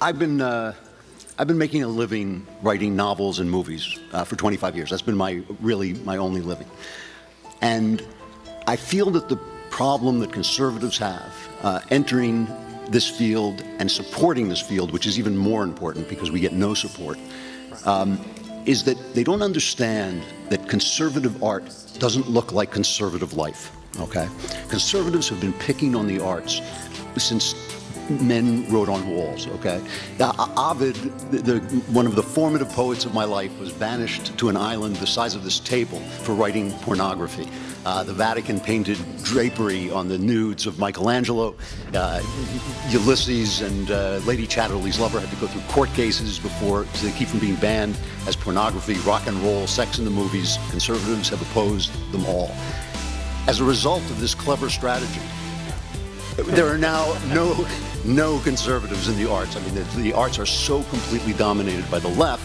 I've been making a living writing novels and movies for 25 years. That's been my only living. And I feel that the problem that conservatives have entering this field and supporting this field, which is even more important because we get no support, is that they don't understand that conservative art doesn't look like conservative life, okay? Conservatives have been picking on the arts since men wrote on walls, okay? Ovid, one of the formative poets of my life, was banished to an island the size of this table for writing pornography. The Vatican painted drapery on the nudes of Michelangelo. Ulysses and Lady Chatterley's lover had to go through court cases to keep from being banned as pornography, rock and roll, sex in the movies. Conservatives have opposed them all. As a result of this clever strategy, there are now no conservatives in the arts. I mean, the arts are so completely dominated by the left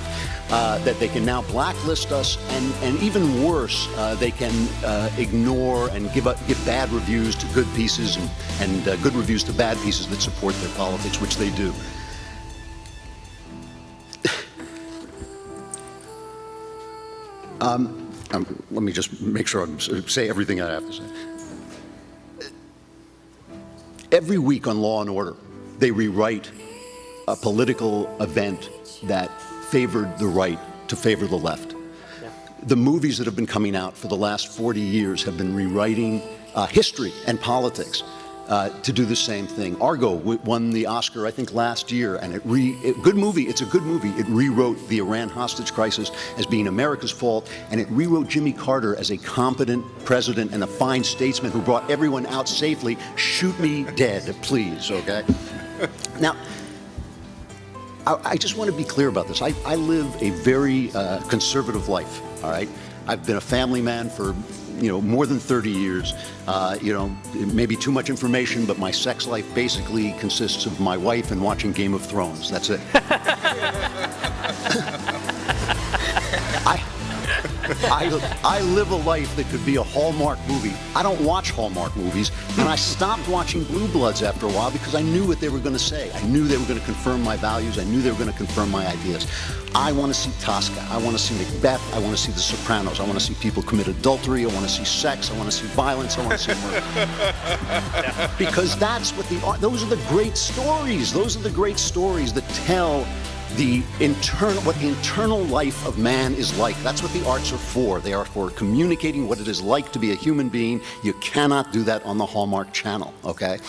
that they can now blacklist us, and even worse, they can ignore and give bad reviews to good pieces and good reviews to bad pieces that support their politics, which they do. Let me just make sure I say everything I have to say. Every week on Law and Order, they rewrite a political event that favored the right to favor the left. Yeah. The movies that have been coming out for the last 40 years have been rewriting history and politics to do the same thing. Argo won the Oscar, I think, last year, and good movie. It's a good movie. It rewrote the Iran hostage crisis as being America's fault, and it rewrote Jimmy Carter as a competent president and a fine statesman who brought everyone out safely. Shoot me dead, please, okay? Now, I just want to be clear about this. I live a very conservative life, all right? I've been a family man for more than 30 years. It may be too much information, but my sex life basically consists of my wife and watching Game of Thrones. That's it. I live a life that could be a Hallmark movie. I don't watch Hallmark movies, and I stopped watching Blue Bloods after a while because I knew what they were going to say. I knew they were going to confirm my values. I knew they were going to confirm my ideas. I want to see Tosca. I want to see Macbeth. I want to see The Sopranos. I want to see people commit adultery. I want to see sex. I want to see violence. I want to see murder. Because that's what those are the great stories. Those are the great stories that tell what the internal life of man is like. That's what the arts are for. They are for communicating what it is like to be a human being. You cannot do that on the Hallmark Channel, okay?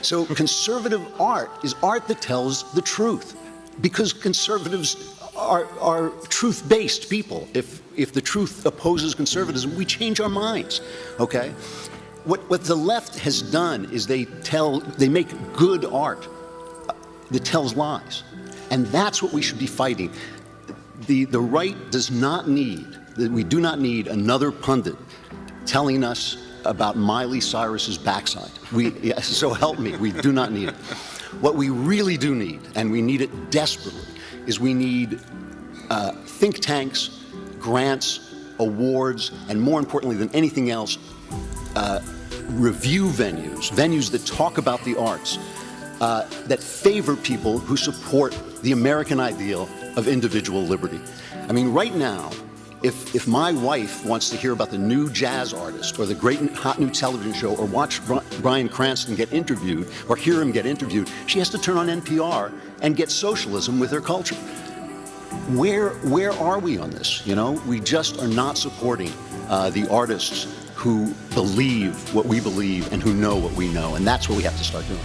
So conservative art is art that tells the truth, because conservatives are truth-based people. If the truth opposes conservatism, we change our minds, okay? What the left has done is they make good art that tells lies. And that's what we should be fighting. The right does not need, we do not need another pundit telling us about Miley Cyrus's backside. So help me, we do not need it. What we really do need, and we need it desperately, is we need think tanks, grants, awards, and more importantly than anything else, review venues that talk about the arts, that favor people who support the American ideal of individual liberty. I mean, right now, if my wife wants to hear about the new jazz artist or the great hot new television show or watch Bryan Cranston get interviewed or hear him get interviewed, she has to turn on NPR and get socialism with her culture. Where are we on this? We just are not supporting the artists who believe what we believe and who know what we know, and that's what we have to start doing.